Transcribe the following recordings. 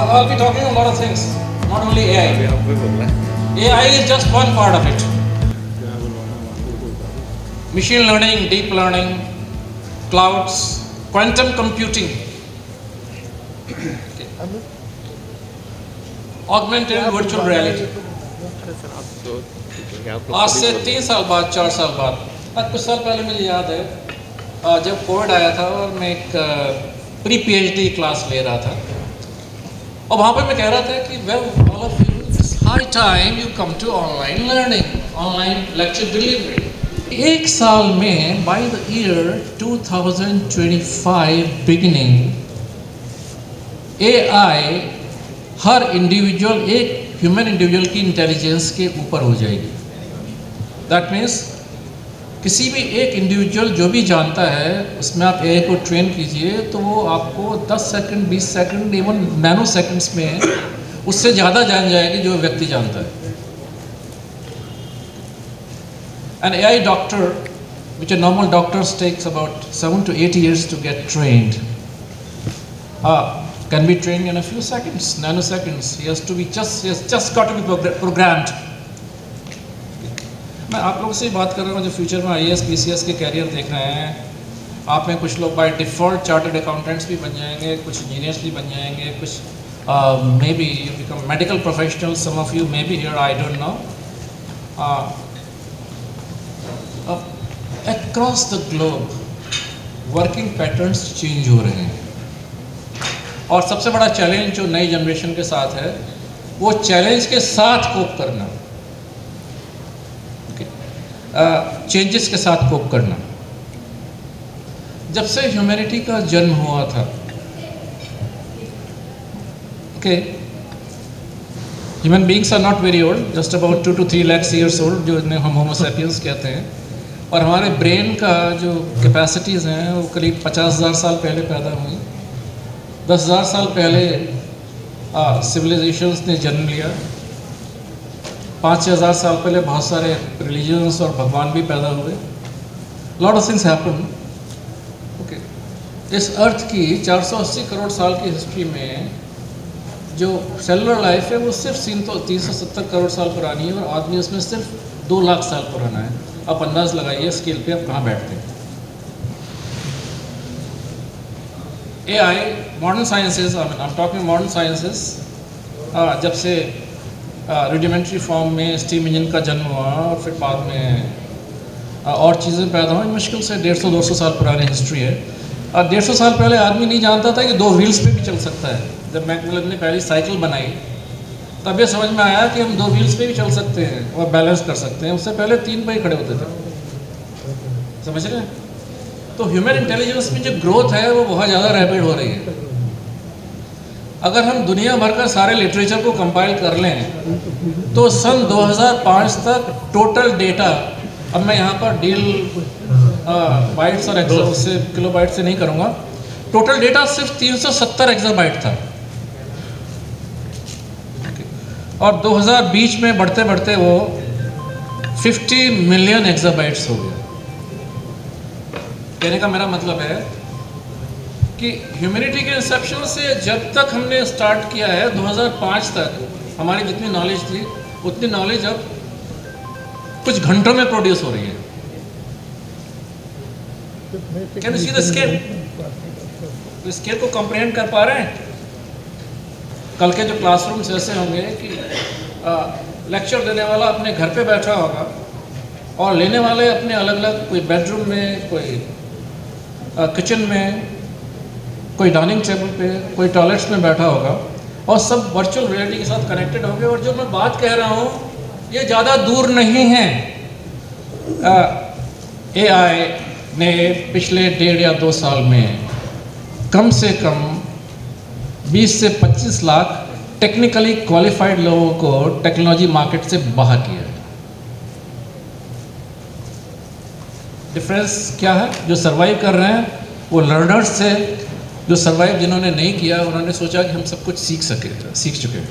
I'll be talking a lot of things, not only AI. AI is just one part of it. Machine learning, deep learning, clouds, quantum computing, augmented virtual reality. आज से 3 साल बाद, 4 साल बाद, कुछ साल पहले मुझे याद है जब कोविड आया था और मैं एक प्री PhD क्लास ले रहा था और वहाँ पे मैं कह रहा था कि well all of you it's high time you come to online learning, online lecture delivery. एक साल में by the year 2025 beginning AI हर इंडिविजुअल, एक ह्यूमन इंडिविजुअल की इंटेलिजेंस के ऊपर हो जाएगी। दैट मीन्स किसी भी एक इंडिविजुअल जो भी जानता है उसमें आप AI को ट्रेन कीजिए तो वो आपको 10 second, 20 second, even nano seconds में उससे ज़्यादा जान जाएगी जो व्यक्ति जानता है। An AI doctor, which a normal doctors takes about 7 to 8 years to get trained, can be trained in a few seconds, nanoseconds. He has just got to be programmed. मैं आप लोगों से ही बात कर रहा हूँ जो फ्यूचर में IAS PCS के कैरियर देख रहे हैं। आप में कुछ लोग बाय डिफ़ॉल्ट चार्टर्ड अकाउंटेंट्स भी बन जाएंगे, कुछ इंजीनियर्स भी बन जाएंगे, कुछ may be you become medical professional, some of you may be here, I don't know. Across the globe working patterns change हो रहे हैं और सबसे बड़ा चैलेंज जो नई जनरेशन के साथ है वो चैलेंज के साथ कोप करना, चेंजेस के साथ कोप करना। जब से ह्यूमैनिटी का जन्म हुआ था, human beings are not very old, just about 2 to 3 lakhs years old, जो इन्हें हम होमो सैपियंस कहते हैं। और हमारे ब्रेन का जो कैपेसिटीज़ हैं वो करीब 50,000 साल पहले पैदा हुई। 10,000 साल पहले सिविलाइजेशंस ने जन्म लिया। 5,000 साल पहले बहुत सारे रिलीजन्स और भगवान भी पैदा हुए। Lot of things happen. Okay, इस अर्थ की 480 करोड़ साल की हिस्ट्री में जो सेलुलर लाइफ है वो सिर्फ 370 करोड़ साल पुरानी है और आदमी उसमें सिर्फ 2 लाख साल पुराना है। आप अंदाज लगाइए स्केल पे आप कहाँ बैठते हैं। AI, modern sciences, I am talking modern sciences, जब से रूडिमेंट्री फॉर्म में स्टीम इंजन का जन्म हुआ और फिर बाद में और चीज़ें पैदा हुई, मुश्किल से 150-200 साल पुरानी हिस्ट्री है। 150 साल पहले आदमी नहीं जानता था कि 2 व्हील्स पे भी चल सकता है। जब मैकमिलन ने पहली साइकिल बनाई तब ये समझ में आया कि हम 2 व्हील्स पे भी चल सकते हैं और बैलेंस कर सकते हैं। उससे पहले 3 पे ही खड़े होते थे। समझ रहे हैं? तो ह्यूमन इंटेलिजेंस में जो ग्रोथ है वो बहुत ज़्यादा रैपिड हो रही है। अगर हम दुनिया भर का सारे लिटरेचर को कंपाइल कर लें तो सन 2005 तक टोटल डेटा, अब मैं यहाँ पर डील बाइट्स और एक्सा से किलोबाइट से नहीं करूँगा, टोटल डेटा सिर्फ 370 एक्साबाइट था और 2020 में बढ़ते बढ़ते वो 50 मिलियन एक्साबाइट्स हो गया। कहने का मेरा मतलब है कि ह्यूमैनिटी के इंसेप्शन से जब तक हमने स्टार्ट किया है 2005 तक हमारी जितनी नॉलेज थी उतनी नॉलेज अब कुछ घंटों में प्रोड्यूस हो रही है। Can you see the scale? तो स्केल को कंप्रहेंड कर पा रहे हैं? कल के जो क्लासरूम्स ऐसे होंगे कि लेक्चर देने वाला अपने घर पे बैठा होगा और लेने वाले अपने अलग अलग, कोई बेडरूम में, कोई किचन में, कोई डाइनिंग टेबल पे, कोई टॉयलेट्स में बैठा होगा और सब वर्चुअल रियलिटी के साथ कनेक्टेड होंगे। और जो मैं बात कह रहा हूँ ये ज़्यादा दूर नहीं है। AI ने पिछले 1.5 या 2 साल में कम से कम 20 से 25 लाख टेक्निकली क्वालिफाइड लोगों को टेक्नोलॉजी मार्केट से बाहर किया है। डिफरेंस क्या है? जो सर्वाइव कर रहे हैं वो लर्नर्स से, जो सर्वाइव जिन्होंने नहीं किया उन्होंने सोचा कि हम सब कुछ सीख चुके हैं।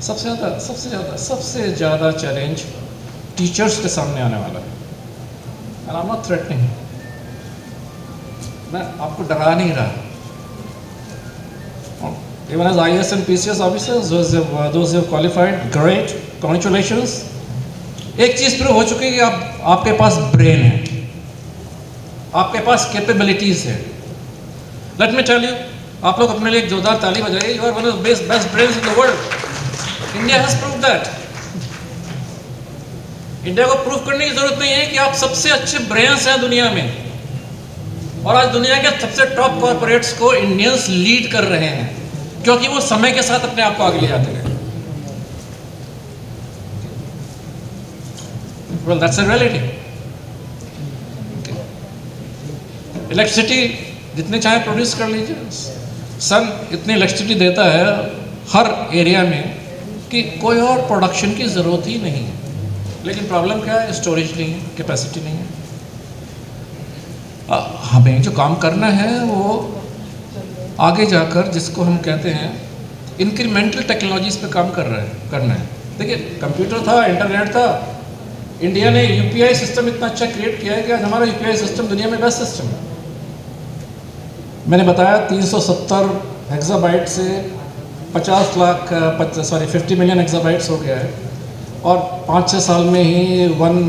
सबसे ज़्यादा चैलेंज टीचर्स के सामने आने वाला है। And I am not threatening, मैं आपको डरा नहीं रहा। Even as IAS and PCS officers, those who have qualified, great, congratulations. एक चीज़ प्रूव हो चुकी है कि आपके पास ब्रेन है, आपके पास कैपेबिलिटीज है. लेट मी टेल यू, आप लोग अपने लिए एक जोरदार ताली बजाइए. You are one of the best brains in the world. India has prove that. India को प्रूव करने की जरूरत नहीं है कि आप सबसे अच्छे ब्रेन्स हैं दुनिया में, और आज दुनिया के सबसे टॉप कॉर्पोरेट्स को इंडियंस लीड कर रहे हैं, क्योंकि वो समय के साथ अपने आप को आगे ले जाते हैं. Well, that's a reality. Electricity जितने चाहे प्रोड्यूस कर लीजिए. सन इतनी इलेक्ट्रिसिटी देता है हर एरिया में कि कोई और प्रोडक्शन की ज़रूरत ही नहीं है. लेकिन प्रॉब्लम क्या है? स्टोरेज नहीं है, कैपेसिटी नहीं है. हमें जो काम करना है वो आगे जाकर, जिसको हम कहते हैं इंक्रीमेंटल टेक्नोलॉजीज़ पे काम करना है. देखिए, कंप्यूटर था, इंटरनेट था, इंडिया ने यूपीआई सिस्टम इतना अच्छा क्रिएट किया है कि आज हमारा यूपीआई सिस्टम दुनिया में बेस्ट सिस्टम है. मैंने बताया 370 हेक्साबाइट से 50 मिलियन हेक्साबाइट्स हो गया है, और 5-6 साल में ही 1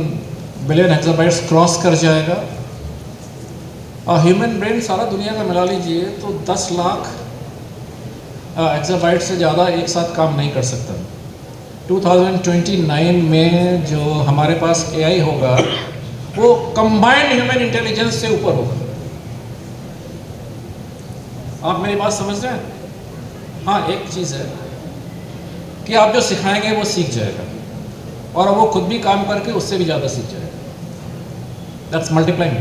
बिलियन हेक्साबाइट्स क्रॉस कर जाएगा. और ह्यूमन ब्रेन सारा दुनिया का मिला लीजिए तो 10 लाख हेक्साबाइट से ज़्यादा एक साथ काम नहीं कर सकता. 2029 में जो हमारे पास AI होगा वो कंबाइंड ह्यूमन इंटेलिजेंस से ऊपर होगा. आप मेरी बात समझ रहे हैं? हाँ, एक चीज़ है कि आप जो सिखाएंगे वो सीख जाएगा, और वो खुद भी काम करके उससे भी ज़्यादा सीख जाएगा. That's multiplying.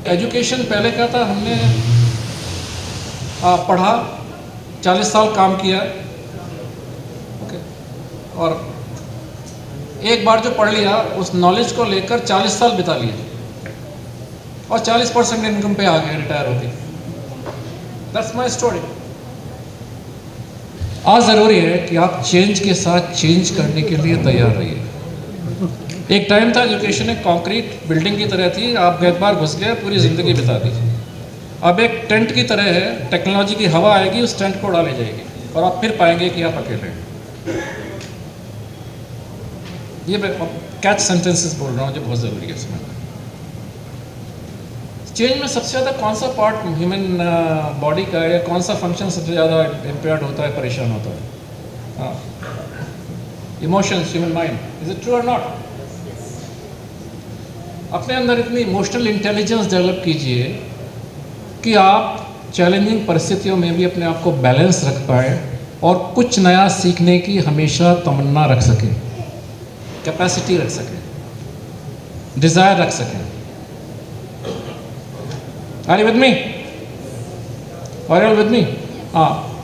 एजुकेशन पहले क्या था? हमने पढ़ा, 40 साल काम किया, ओके, और एक बार जो पढ़ लिया उस नॉलेज को लेकर 40 साल बिता लिए, और 40% इनकम पे आ गए रिटायर होके. That's my story. आज ज़रूरी है कि आप चेंज के साथ चेंज करने के लिए तैयार रहिए. एक टाइम था एजुकेशन एक कंक्रीट बिल्डिंग की तरह थी, आप एक बार घुस गए पूरी ज़िंदगी बिता दी. अब एक टेंट की तरह है, टेक्नोलॉजी की हवा आएगी, उस टेंट को डाली जाएगी, और आप फिर पाएंगे कि आप अकेले हैं. ये मैं कैच सेंटेंसेस बोल रहा हूँ जो बहुत ज़रूरी है समझना. चेंज में सबसे ज़्यादा कौन सा पार्ट ह्यूमन बॉडी का है, या कौन सा फंक्शन सबसे ज़्यादा इम्पेयर्ड होता है, परेशान होता है? Emotions, human mind. Is it true और नॉट? अपने अंदर इतनी इमोशनल इंटेलिजेंस डेवलप कीजिए कि आप चैलेंजिंग परिस्थितियों में भी अपने आप को बैलेंस रख पाए, और कुछ नया सीखने की हमेशा तमन्ना रख सकें, कैपेसिटी रख सकें, डिज़ायर रख सकें. Are you with me? Are you all with me?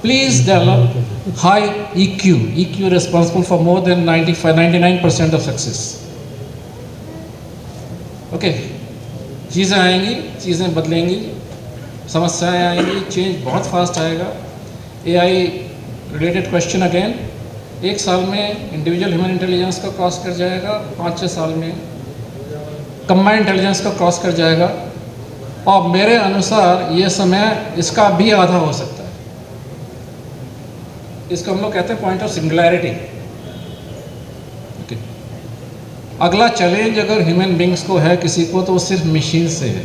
Please develop high EQ. EQ responsible for more than 99% of success. Okay. चीज़ें आएंगी, चीज़ें बदलेंगी, समस्याएं आएंगी, चेंज बहुत फास्ट आएगा. AI रिलेटेड क्वेश्चन अगेन, 1 साल में इंडिविजुअल ह्यूमन इंटेलिजेंस को क्रॉस कर जाएगा, 5-6 साल में कंबाइंड इंटेलिजेंस को क्रॉस कर जाएगा, और मेरे अनुसार ये समय इसका भी आधा हो सकता है. इसको हम लोग कहते हैं पॉइंट ऑफ सिंगुलैरिटी. ओके. अगला चैलेंज अगर ह्यूमन बींग्स को है किसी को, तो वो सिर्फ मशीन से है.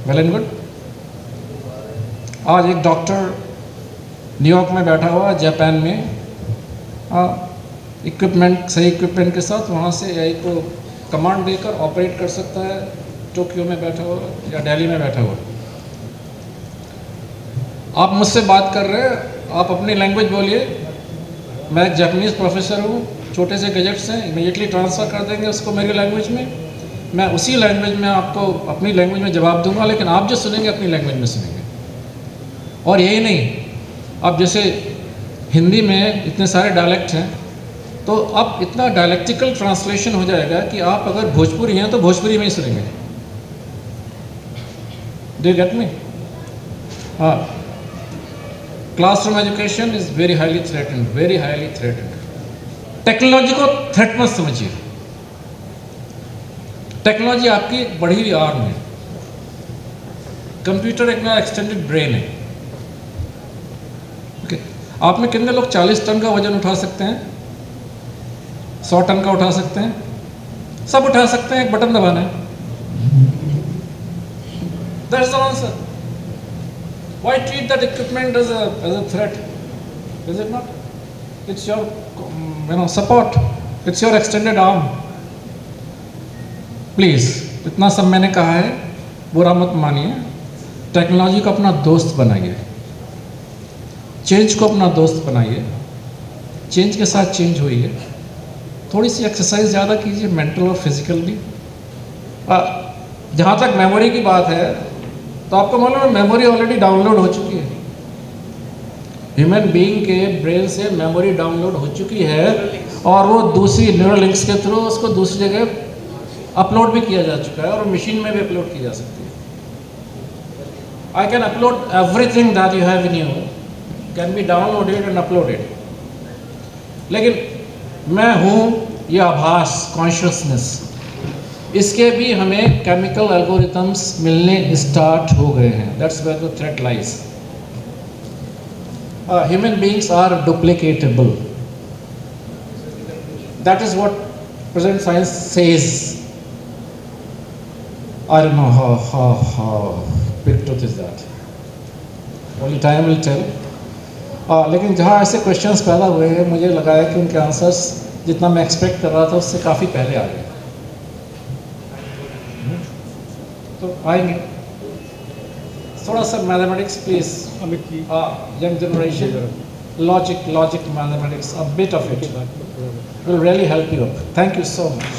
Well and good. आज एक डॉक्टर न्यूयॉर्क में बैठा हुआ, जापान में, इक्विपमेंट, सही इक्विपमेंट के साथ वहाँ से AI को कमांड देकर ऑपरेट कर सकता है, टोक्यो में बैठा हुआ या दिल्ली में बैठा हुआ. आप मुझसे बात कर रहे हैं, आप अपनी लैंग्वेज बोलिए. मैं एक जापानीज़ प्रोफेसर हूँ, छोटे से गैजेट्स हैं, इमीडिएटली ट्रांसफ़र कर देंगे उसको मेरी लैंग्वेज में. मैं उसी लैंग्वेज में आपको अपनी लैंग्वेज में जवाब दूंगा, लेकिन आप जो सुनेंगे अपनी लैंग्वेज में सुनेंगे. और यही नहीं, अब जैसे हिंदी में इतने सारे डायलेक्ट हैं, तो अब इतना डायलेक्टिकल ट्रांसलेशन हो जाएगा कि आप अगर भोजपुरी हैं तो भोजपुरी में ही सुनेंगे. Do you get me? हाँ. Classroom education is very highly threatened, very highly threatened. Technology को थ्रेट मत समझिए. टेक्नोलॉजी आपकी एक बढ़ी हुई आर्म है. कंप्यूटर एक मेरा एक्सटेंडेड ब्रेन है। ओके, आप में कितने लोग 40 टन का वजन उठा सकते हैं, 100 टन का उठा सकते हैं? सब उठा सकते हैं, एक बटन दबाना है। That's the answer. Why treat that equipment as a threat? Is it not? It's your support. It's your extended arm. Please, इतना सब मैंने कहा है, बुरा मत मानिए। टेक्नोलॉजी को अपना दोस्त बनाइए, चेंज को अपना दोस्त बनाइए, चेंज के साथ चेंज होइए, थोड़ी सी एक्सरसाइज ज़्यादा कीजिए, मेंटल और फिजिकल भी। जहाँ तक मेमोरी की बात है, तो आपको मालूम है मेमोरी ऑलरेडी डाउनलोड हो चुकी है। ह्यूमन बीइंग के ब्रेन से मेमोरी डाउनलोड हो चुकी है और वो दूसरी न्यूरल लिंक्स के थ्रू उसको दूसरी जगह अपलोड भी किया जा चुका है और मशीन में भी अपलोड की जा सकती है। I can upload everything that you have in you can be downloaded and uploaded. लेकिन मैं हूँ ये आभास, कॉन्शियसनेस, इसके भी हमें केमिकल एल्गोरिथम्स मिलने स्टार्ट हो गए हैं। That's where the threat lies. Human beings are duplicatable. That is what present science says. I don't know how big truth is that. Only time will tell. लेकिन जहाँ ऐसे क्वेश्चंस पैदा हुए हैं, मुझे लगा है कि उनके आंसर्स जितना मैं एक्सपेक्ट कर रहा था उससे काफ़ी पहले आ गए। तो आएंगे थोड़ा सा mathematics please, young generation, logic, mathematics, a bit of it will really help you up. Thank you so much.